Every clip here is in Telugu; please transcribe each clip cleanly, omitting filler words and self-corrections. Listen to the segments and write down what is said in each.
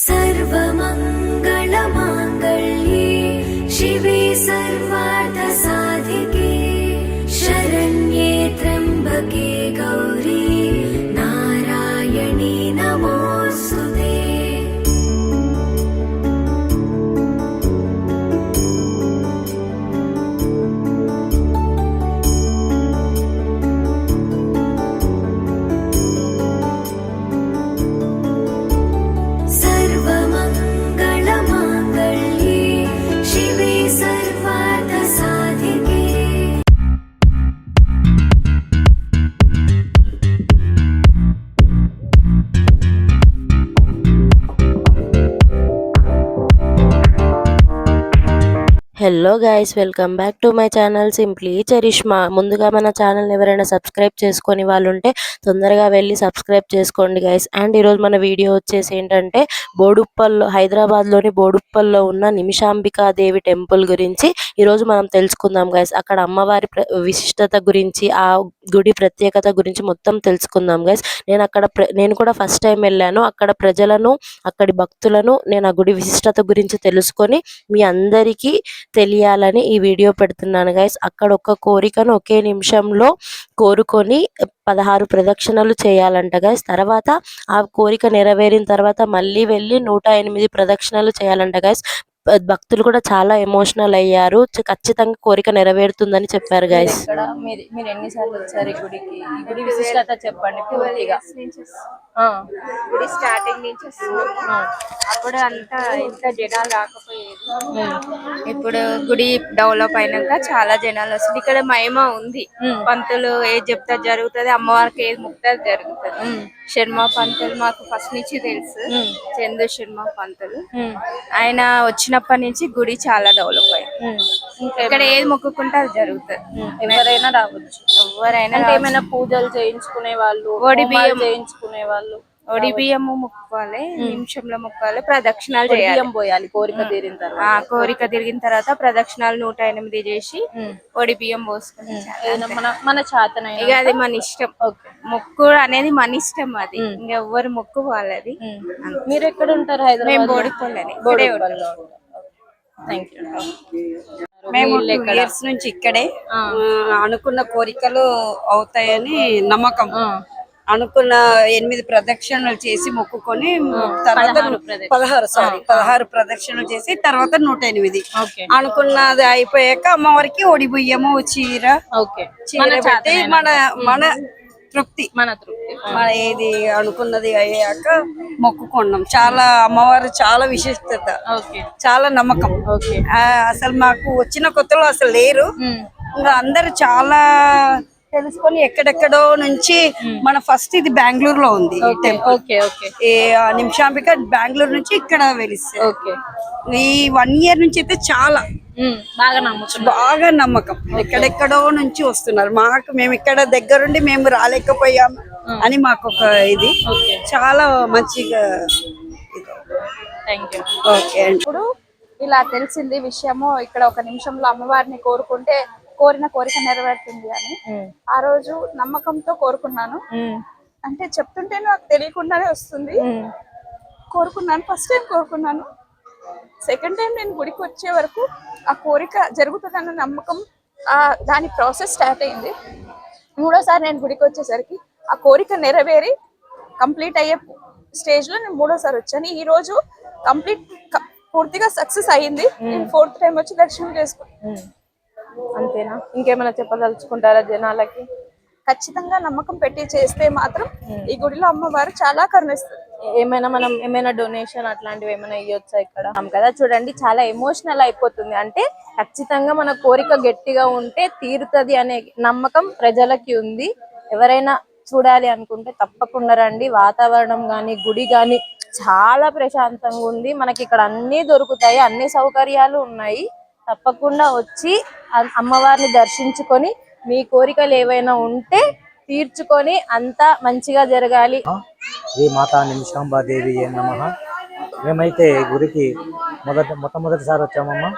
सर्वमङ्गलमाङ्गल्ये शिवे सर्वार्थसाधिके शरण्ये त्र्यम्बके गौरी नारायणी नमोऽस्तुते। Hello guys, welcome back to my channel simply Charishma. ముందుగా మన ఛానల్ ఎవరైనా సబ్స్క్రైబ్ చేసుకొని వాళ్ళు ఉంటే తొందరగా వెళ్ళి సబ్స్క్రైబ్ చేసుకోండి గైస్. అండ్ ఈరోజు మన వీడియో వచ్చేసి ఏంటంటే బోడుప్పల్లో, హైదరాబాద్లోని బోడుప్పల్లో ఉన్న నిమిషాంబికాదేవి టెంపుల్ గురించి ఈరోజు మనం తెలుసుకుందాం గైస్. అక్కడ అమ్మవారి విశిష్టత గురించి, ఆ గుడి ప్రత్యేకత గురించి మొత్తం తెలుసుకుందాం గైస్. నేను కూడా ఫస్ట్ టైం వెళ్ళాను. అక్కడ ప్రజలను, అక్కడి భక్తులను నేను ఆ గుడి విశిష్టత గురించి తెలుసుకొని మీ అందరికీ తెలియాలని ఈ వీడియో పెడుతున్నాను గైస్. అక్కడ ఒక కోరికను ఒకే నిమిషంలో కోరుకొని 16 ప్రదక్షిణలు చేయాలంట గైస్. తర్వాత ఆ కోరిక నెరవేరిన తర్వాత మళ్ళీ వెళ్ళి 108 ప్రదక్షిణలు చేయాలంట గైస్. భక్తులు కూడా చాలా ఎమోషనల్ అయ్యారు. ఖచ్చితంగా కోరిక నెరవేరుతుందని చెప్పారు గైస్. మీరు ఎన్నిసార్లు వచ్చారు ఈ గుడికి? ఈ గుడి విశిష్టత చెప్పండి పూర్తిగా. గుడి స్టార్టింగ్ నుంచి అప్పుడు అంతా ఇంత జనాలు రాకపోయేది. ఇప్పుడు గుడి డెవలప్ అయినాక చాలా జనాలు వస్తుంది. ఇక్కడ మహిమ ఉంది. పంతులు ఏది చెప్తా జరుగుతుంది, అమ్మవారికి ఏది ముక్తా జరుగుతుంది. శర్మ పంతులు మాకు ఫస్ట్ నుంచి తెలుసు, చందు శర్మ పంతులు. ఆయన వచ్చినప్పటి నుంచి గుడి చాలా డెవలప్ అయింది. ఇక్కడ ఏది మొక్కుకుంటే అది జరుగుతుంది. ఎవరైనా రావచ్చు, ఎవరైనా. ఏమైనా పూజలు చేయించుకునే వాళ్ళు, చేయించుకునే వాళ్ళు ఒడి బియ్యము మొక్కుకోవాలి, నిమిషంలో మొక్కాలి, ప్రదక్షిణాలు చేయాలి, పోయాలి. కోరిక తీరిన తర్వాత, కోరిక తిరిగిన తర్వాత ప్రదక్షిణాలు 108 చేసి ఒడి బియ్యం పోసుకుని మన చేతన ఇక అది మన ఇష్టం. మొక్కు అనేది మన ఇష్టం. అది ఇంకెవ్వరు మొక్కు వాళ్ళది. మీరు ఎక్కడ ఉంటారు? హైదరాబాద్. మేము బోడుపల్లని. మేము 2 ఇయర్స్ నుంచి ఇక్కడే. అనుకున్న కోరికలు అవుతాయని నమ్మకం. అనుకున్న 8 ప్రదక్షిణలు చేసి మొక్కుకొని తర్వాత 16 ప్రదక్షిణలు చేసి తర్వాత 108. అనుకున్నది అయిపోయాక అమ్మవారికి ఒడి బియ్యము, చీర పెట్టి మన తృప్తి మన ఏది అనుకున్నది అయ్యాక మొక్కుకున్నాం. చాలా అమ్మవారు చాలా విశిష్టత, చాలా నమ్మకం. అసలు మాకు వచ్చిన కొత్తలో అసలు లేరు. ఇంకా అందరు చాలా తెలుసుకొని ఎక్కడెక్కడో నుంచి మన ఫస్ట్ ఇది బెంగళూరు లో ఉంది టెంపుల్. నిమిషాంబిక బెంగళూరు నుంచి ఇక్కడ వెలిస్తే ఈ 1 ఇయర్ నుంచి అయితే చాలా బాగా నమ్మకం. ఎక్కడెక్కడో నుంచి వస్తున్నారు. మేము ఇక్కడ దగ్గరుండి మేము రాలేకపోయాం అని మాకు ఒక ఇది చాలా మంచిగా. ఇప్పుడు ఇలా తెలిసింది విషయము. ఇక్కడ ఒక నిమిషంలో అమ్మవారిని కోరుకుంటే కోరిన కోరిక నెరవేరుతుంది అని ఆ రోజు నమ్మకంతో కోరుకున్నాను. అంటే చెప్తుంటే నాకు తెలియకుండానే వస్తుంది. కోరుకున్నాను, ఫస్ట్ టైం కోరుకున్నాను. సెకండ్ టైం నేను గుడికి వచ్చే వరకు ఆ కోరిక జరుగుతుందన్న నమ్మకం, దాని ప్రాసెస్ స్టార్ట్ అయింది. 3వ సారి నేను గుడికి వచ్చేసరికి ఆ కోరిక నెరవేరి కంప్లీట్ అయ్యే స్టేజ్ లో నేను 3వ సారి వచ్చాను. ఈ రోజు కంప్లీట్ పూర్తిగా సక్సెస్ అయ్యింది. నేను 4th టైం వచ్చి దర్శనం చేసుకున్నాను. అంతేనా? ఇంకేమైనా చెప్పదలుచుకుంటారా జనాలకి? ఖచ్చితంగా నమ్మకం పెట్టి చేస్తే మాత్రం ఈ గుడిలో అమ్మవారు చాలా కరుణిస్తుంది. మనం ఏమైనా డొనేషన్ అట్లాంటివి ఏమైనా ఇవ్వచ్చా ఇక్కడ కదా? చూడండి, చాలా ఎమోషనల్ అయిపోతుంది. అంటే ఖచ్చితంగా మన కోరిక గట్టిగా ఉంటే తీరుతుంది అనే నమ్మకం ప్రజలకి ఉంది. ఎవరైనా చూడాలి అనుకుంటే తప్పకుండా రండి. వాతావరణం గాని, గుడి గాని చాలా ప్రశాంతంగా ఉంది. మనకి ఇక్కడ అన్ని దొరుకుతాయి, అన్ని సౌకర్యాలు ఉన్నాయి. తప్పకుండా వచ్చి అమ్మవారిని దర్శించుకొని మీ కోరికలు ఏవైనా ఉంటే తీర్చుకొని అంతా మంచిగా జరగాలి. శ్రీ మాతా నిమిషాంబాదేవి నమః. మేమైతే గుడికి మొట్టమొదటిసారి వచ్చామమ్మా.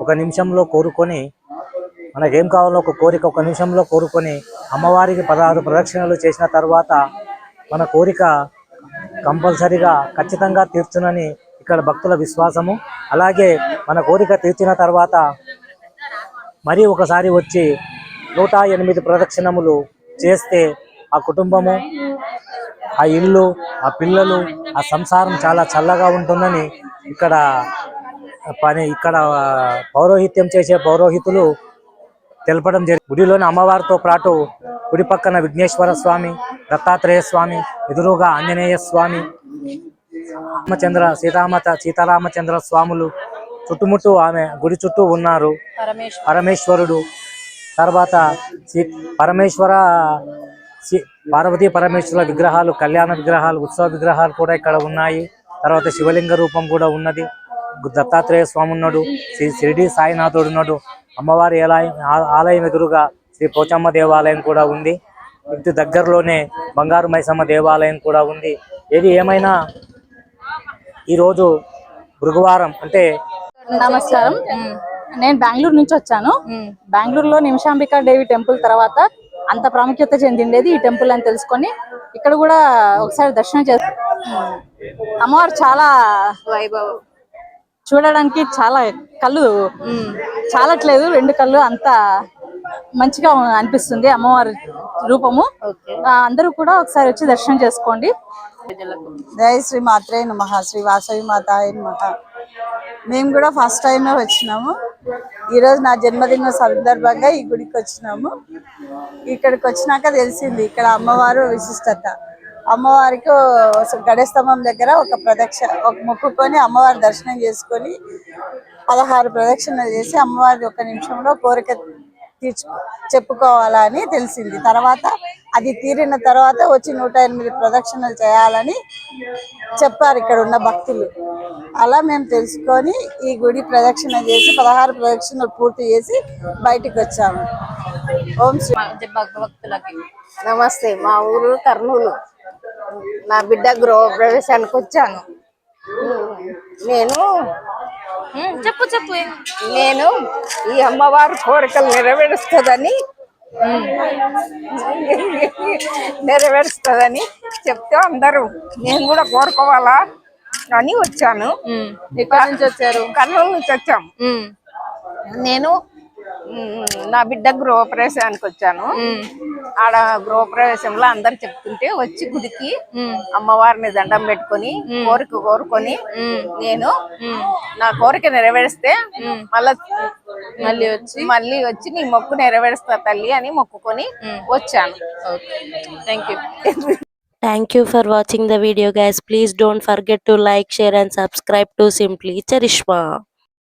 ఒక నిమిషంలో కోరుకొని, మనకేం కావాలో ఒక కోరిక ఒక నిమిషంలో కోరుకొని అమ్మవారికి 16 ప్రదక్షిణలు చేసిన తర్వాత మన కోరిక కంపల్సరిగా ఖచ్చితంగా తీర్చునని ఇక్కడ భక్తుల విశ్వాసము. అలాగే మన కోరిక తీర్చిన తర్వాత మరి ఒకసారి వచ్చి 108 ప్రదక్షిణములు చేస్తే ఆ కుటుంబము, ఆ ఇల్లు, ఆ పిల్లలు, ఆ సంసారం చాలా చల్లగా ఉంటుందని ఇక్కడ పౌరోహిత్యం చేసే పౌరోహితులు తెలపడం జరిగింది. గుడిలోని అమ్మవారితో పాటు గుడి పక్కన విఘ్నేశ్వర స్వామి, దత్తాత్రేయ స్వామి, ఎదురుగా ఆంజనేయ స్వామి, సీతారామచంద్ర స్వాములు చుట్టుముట్టు ఆమె గుడి చుట్టూ ఉన్నారు. పరమేశ్వరుడు తర్వాత పార్వతీ పరమేశ్వర విగ్రహాలు, కళ్యాణ విగ్రహాలు, ఉత్సవ విగ్రహాలు కూడా ఇక్కడ ఉన్నాయి. తర్వాత శివలింగ రూపం కూడా ఉన్నది. దత్తాత్రేయ స్వామి ఉన్నాడు, షిరిడి సాయినాథుడు ఉన్నాడు. అమ్మవారి ఆలయం ఎదురుగా శ్రీ పోచమ్మ దేవాలయం కూడా ఉంది. ఇంటి దగ్గరలోనే బంగారు మైసమ్మ దేవాలయం కూడా ఉంది. ఏది ఏమైనా ఈరోజు గురువారం అంటే నమస్కారం. నేను బెంగళూరు నుంచి వచ్చాను. బెంగళూరులో నిమిషాంబికా దేవి టెంపుల్ తర్వాత అంత ప్రాముఖ్యత చెందిండేది ఈ టెంపుల్ అని తెలుసుకొని ఇక్కడ కూడా ఒకసారి దర్శనం చేస్తాను. అమ్మవారు చాలా వైభవం, చూడడానికి చాలా కళ్ళు చాలట్లేదు, 2 కళ్ళు అంత మంచిగా అనిపిస్తుంది అమ్మవారి రూపము. అందరూ కూడా ఒకసారి వచ్చి దర్శనం చేసుకోండి. జై శ్రీ మాత్రే నమః, శ్రీ వాసవి మాతాయ నమః. మేము కూడా ఫస్ట్ టైమే వచ్చినాము. ఈరోజు నా జన్మదిన సందర్భంగా ఈ గుడికి వచ్చినాము. ఇక్కడికి వచ్చినాక తెలిసింది ఇక్కడ అమ్మవారు విశిష్టత. అమ్మవారికి గడస్తంభం దగ్గర ఒక మొక్కుకొని అమ్మవారి దర్శనం చేసుకొని 16 ప్రదక్షిణలు చేసి అమ్మవారి 1 నిమిషంలో కోరిక చెప్పుకోవాలని తెలిసింది. తర్వాత అది తీరిన తర్వాత వచ్చి 108 ప్రదక్షిణలు చేయాలని చెప్పారు ఇక్కడ ఉన్న భక్తులు. అలా మేము తెలుసుకొని ఈ గుడి ప్రదక్షిణ చేసి 16 ప్రదక్షిణలు పూర్తి చేసి బయటికి వచ్చాము. ఓం శ్రీ భక్తులకి నమస్తే. మా ఊరు కర్నూలు. నా బిడ్డ గృహ ప్రవేశానికి వచ్చాను. నేను ఈ అమ్మవారి కోరికలు నెరవేరుస్తుందని చెప్తే అందరూ నేను కూడా కోరుకోవాలా అని వచ్చాను. ఎక్కడి నుంచి వచ్చారు? కర్నూలు నుంచి వచ్చాం. నేను నా బిడ్డ గృహప్రవేశానికి వచ్చాను. ఆడ గృహప్రవేశంలో అందరు చెప్తుంటే వచ్చి గుడికి అమ్మవారిని దండం పెట్టుకొని కోరుకొని నేను నా కోరిక నెరవేరిస్తే మళ్ళీ వచ్చి నీ మొక్కు నెరవేరుస్తా తల్లి అని మొక్కుకొని వచ్చాను. Thank you for watching the video guys. Please don't forget to like, share and subscribe to Simply Charishma.